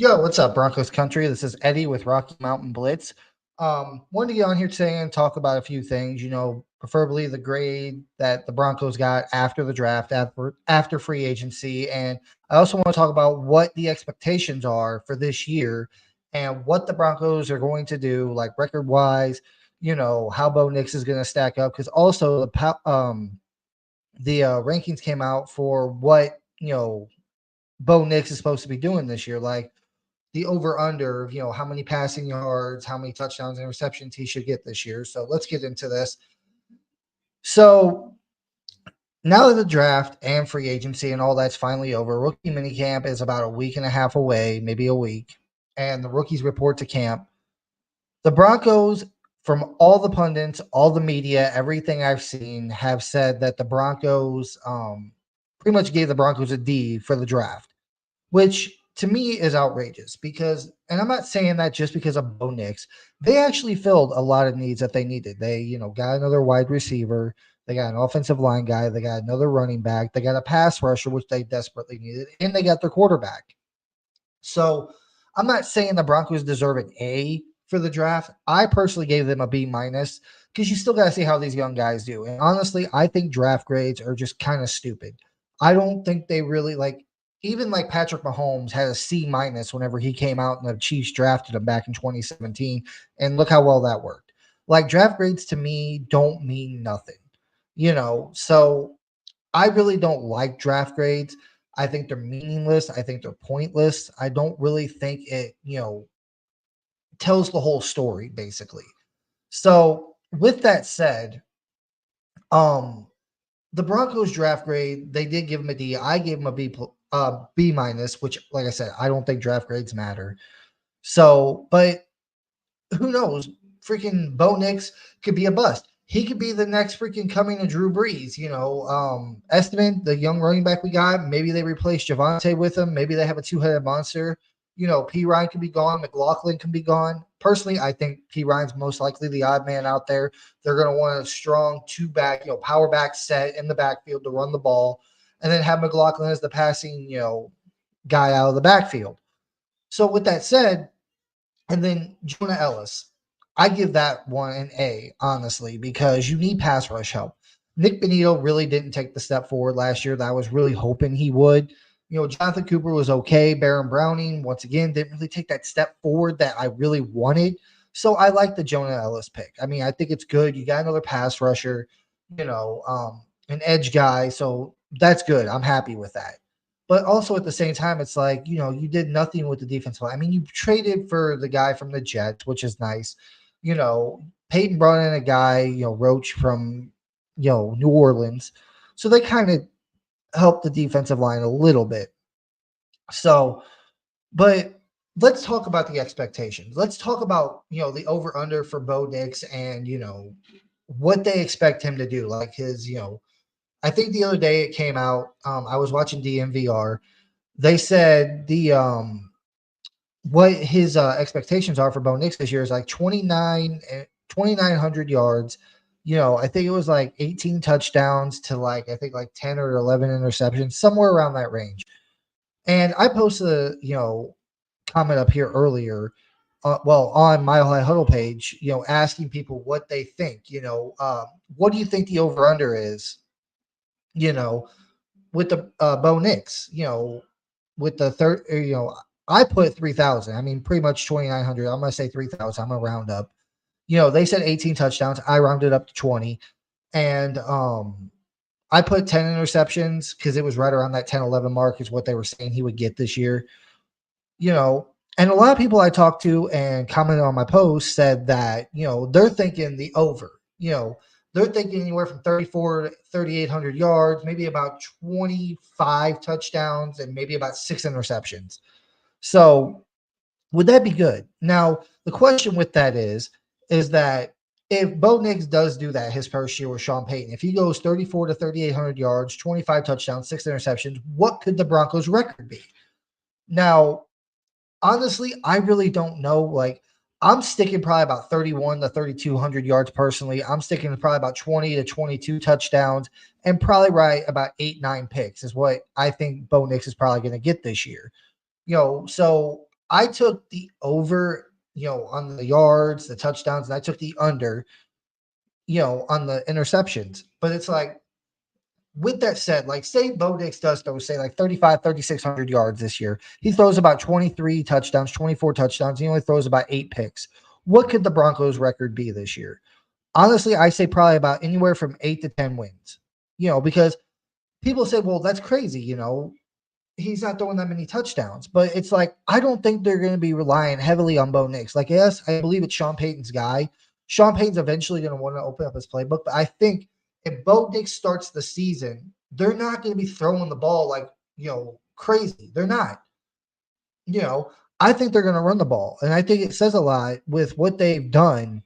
Yo, what's up, Broncos country? This is Eddie with Rocky Mountain Blitz. Wanted to get on here today and talk about a few things. Preferably the grade that the Broncos got after the draft, after free agency, and I also want to talk about what the expectations are for this year and what the Broncos are going to do, like record wise. How Bo Nix is going to stack up because also the rankings came out for what Bo Nix is supposed to be doing this year, like the over under of how many passing yards, how many touchdowns and receptions he should get this year. So let's get into this. So now that the draft and free agency and all that's finally over, rookie minicamp is about a week and a half away, maybe a week, and the rookies report to camp. The Broncos, from all the pundits, all the media, everything I've seen, have said that the Broncos pretty much gave the Broncos a D for the draft, which to me is outrageous because, and I'm not saying that just because of Bo Nix, they actually filled a lot of needs that they needed. They, got another wide receiver, they got an offensive line guy, they got another running back, they got a pass rusher, which they desperately needed, and they got their quarterback. So I'm not saying the Broncos deserve an A for the draft. I personally gave them a B minus because you still got to see how these young guys do. And honestly, I think draft grades are just kind of stupid. I don't think they really like. Even like Patrick Mahomes had a C minus whenever he came out and the Chiefs drafted him back in 2017, and look how well that worked. Like draft grades to me don't mean nothing, So I really don't like draft grades. I think they're meaningless. I think they're pointless. I don't really think it, tells the whole story basically. So with that said, um, the Broncos draft grade, they did give him a D. I gave him a B minus, which, like I said, I don't think draft grades matter. So, but who knows? Freaking Bo Nix could be a bust. He could be the next freaking coming of Drew Brees. Esteban, the young running back we got, maybe they replace Javante with him. Maybe they have a two-headed monster. P. Ryan can be gone. McLaughlin can be gone. Personally, I think P. Ryan's most likely the odd man out there. They're going to want a strong two-back, power back set in the backfield to run the ball, and then have McLaughlin as the passing, guy out of the backfield. So with that said, and then Jonah Ellis, I give that one an A, honestly, because you need pass rush help. Nick Benito really didn't take the step forward last year that I was really hoping he would. Jonathan Cooper was okay. Baron Browning, once again, didn't really take that step forward that I really wanted. So I like the Jonah Ellis pick. I mean, I think it's good. You got another pass rusher, an edge guy. So that's good. I'm happy with that. But also at the same time, it's like, you did nothing with the defense. I mean, you traded for the guy from the Jets, which is nice. Peyton brought in a guy, Roach from, New Orleans. So they kind of helped the defensive line a little bit. So, but let's talk about the expectations. Let's talk about, the over under for Bo Nix and, what they expect him to do. Like his, I think the other day it came out. I was watching DMVR. They said the what his expectations are for Bo Nix this year is like 2,900 yards. I think it was like 18 touchdowns to like I think like 10 or 11 interceptions, somewhere around that range. And I posted a comment up here earlier, on Mile High Huddle page, asking people what they think. What do you think the over under is? You know, with the Bo Nix, with the third, I put 3,000. I mean, pretty much 2,900. I'm going to say 3,000. I'm going to round up. They said 18 touchdowns. I rounded up to 20. And I put 10 interceptions because it was right around that 10-11 mark is what they were saying he would get this year. And a lot of people I talked to and commented on my post said that, they're thinking the over. They're thinking anywhere from 34 to 3,800 yards, maybe about 25 touchdowns, and maybe about 6 interceptions. So would that be good? Now, the question with that is that if Bo Nix does do that his first year with Sean Payton, if he goes 34 to 3,800 yards, 25 touchdowns, 6 interceptions, what could the Broncos' record be? Now, honestly, I really don't know. Like, I'm sticking probably about 31 to 3,200 yards personally. I'm sticking to probably about 20 to 22 touchdowns and probably right about 8, 9 picks is what I think Bo Nix is probably going to get this year. So I took the over, on the yards, the touchdowns, and I took the under, on the interceptions. But it's like, with that said, like say Bo Nix does throw, say like 35, 3,600 yards this year. He throws about 23 touchdowns, 24 touchdowns. He only throws about 8 picks. What could the Broncos record be this year? Honestly, I say probably about anywhere from 8 to 10 wins, because people say, well, that's crazy. He's not throwing that many touchdowns. But it's like, I don't think they're going to be relying heavily on Bo Nix. Like, yes, I believe it's Sean Payton's guy. Sean Payton's eventually going to want to open up his playbook. But I think if Bo Nix starts the season, they're not going to be throwing the ball like, crazy. They're not. You know, I think they're going to run the ball. And I think it says a lot with what they've done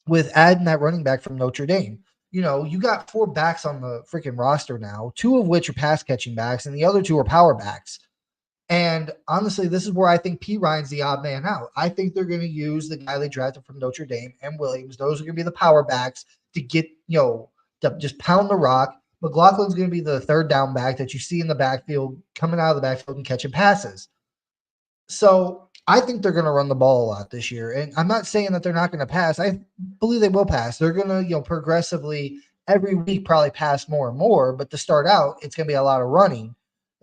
with adding that running back from Notre Dame. You got 4 backs on the freaking roster now, 2 of which are pass catching backs, and the other 2 are power backs. And honestly, this is where I think P. Ryan's the odd man out. I think they're going to use the guy they drafted from Notre Dame and Williams. Those are going to be the power backs to get, to just pound the rock. McLaughlin's going to be the third down back that you see in the backfield, coming out of the backfield and catching passes. So I think they're going to run the ball a lot this year. And I'm not saying that they're not going to pass. I believe they will pass. They're going to, progressively every week probably pass more and more. But to start out, it's going to be a lot of running,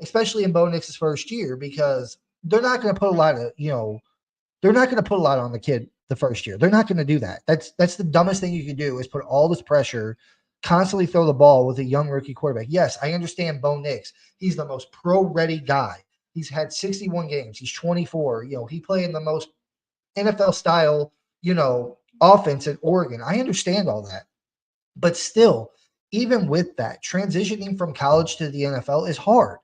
especially in Bo Nix's first year, because they're not going to put a lot of, they're not going to put a lot on the kid the first year. They're not going to do that. That's the dumbest thing you can do, is put all this pressure, constantly throw the ball with a young rookie quarterback. Yes, I understand Bo Nix. He's the most pro-ready guy. He's had 61 games. He's 24. He played in the most NFL style, offense at Oregon. I understand all that. But still, even with that, transitioning from college to the NFL is hard.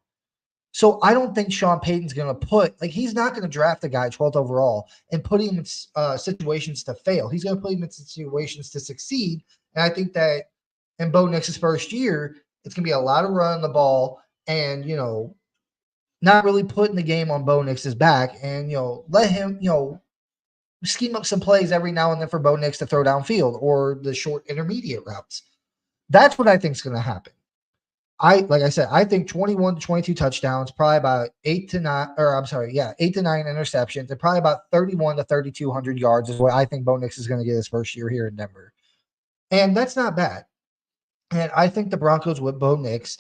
So I don't think Sean Payton's going to he's not going to draft a guy 12th overall and put him in situations to fail. He's going to put him in situations to succeed. And I think that in Bo Nix's first year, it's going to be a lot of running the ball and, not really putting the game on Bo Nix's back and, let him, scheme up some plays every now and then for Bo Nix to throw downfield or the short intermediate routes. That's what I think is going to happen. Like I said, I think 21 to 22 touchdowns, probably about 8 to 9 interceptions, and probably about 31 to 3,200 yards is what I think Bo Nix is going to get his first year here in Denver. And that's not bad. And I think the Broncos with Bo Nix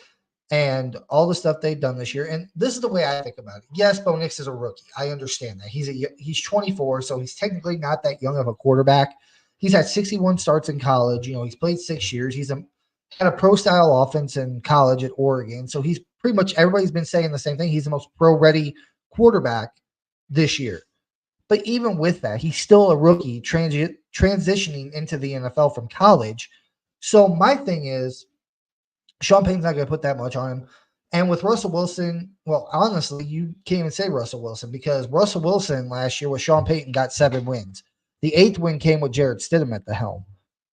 and all the stuff they've done this year, and this is the way I think about it. Yes, Bo Nix is a rookie. I understand that. He's 24, so he's technically not that young of a quarterback. He's had 61 starts in college. He's played 6 years. He's had a pro-style offense in college at Oregon. So he's pretty much, everybody's been saying the same thing. He's the most pro-ready quarterback this year. But even with that, he's still a rookie transitioning into the NFL from college. So my thing is, Sean Payton's not going to put that much on him. And with Russell Wilson, well, honestly, you can't even say Russell Wilson, because Russell Wilson last year with Sean Payton got 7 wins. The 8th win came with Jarrett Stidham at the helm.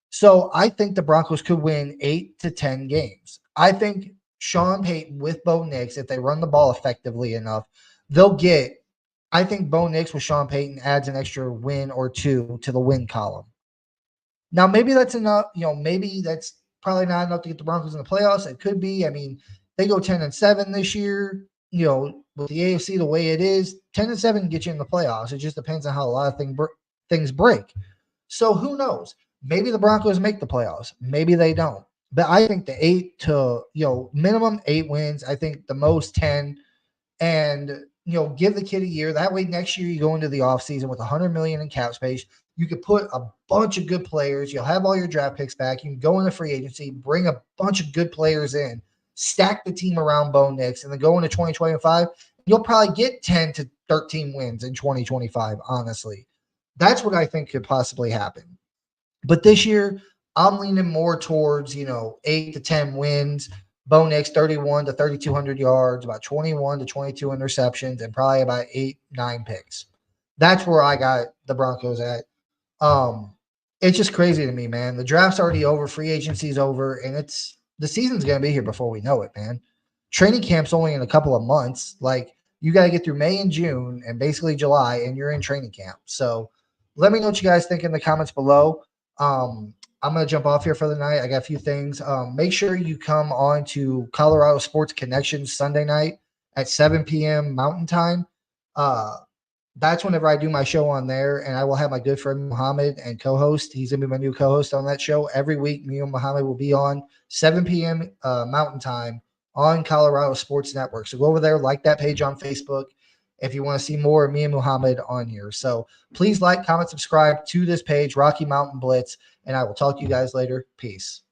So I think the Broncos could win 8 to 10 games. I think Sean Payton with Bo Nix, if they run the ball effectively enough, they'll get, I think Bo Nix with Sean Payton adds an extra win or 2 to the win column. Now, maybe that's enough. Maybe that's probably not enough to get the Broncos in the playoffs. It could be. I mean, they go 10-7 this year. With the AFC the way it is, 10-7 can get you in the playoffs. It just depends on how a lot of things break. So who knows? Maybe the Broncos make the playoffs. Maybe they don't. But I think the 8 to minimum 8 wins. I think the most 10, and give the kid a year. That way, next year you go into the offseason with $100 million in cap space. You could put a bunch of good players. You'll have all your draft picks back. You can go into free agency, bring a bunch of good players in, stack the team around Bo Nix, and then go into 2025. You'll probably get 10 to 13 wins in 2025, honestly. That's what I think could possibly happen. But this year, I'm leaning more towards, 8 to 10 wins. Bo Nix, 31 to 3,200 yards, about 21 to 22 interceptions, and probably about 8-9 picks. That's where I got the Broncos at. It's just crazy to me, man. The draft's already over, free agency's over, and the season's gonna be here before we know it, man. Training camp's only in a couple of months. Like, you got to get through May and June and basically July, and you're in training camp. So let me know what you guys think in the comments below. I'm going to jump off here for the night. I got a few things. Make sure you come on to Colorado Sports Connections Sunday night at 7 p.m. Mountain Time. That's whenever I do my show on there, and I will have my good friend Muhammad and co-host. He's gonna be my new co-host on that show every week. Me and Muhammad will be on 7 p.m. Mountain Time on Colorado Sports Network. So go over there, like that page on Facebook if you want to see more of me and Muhammad on here. So please like, comment, subscribe to this page, Rocky Mountain Blitz, and I will talk to you guys later. Peace.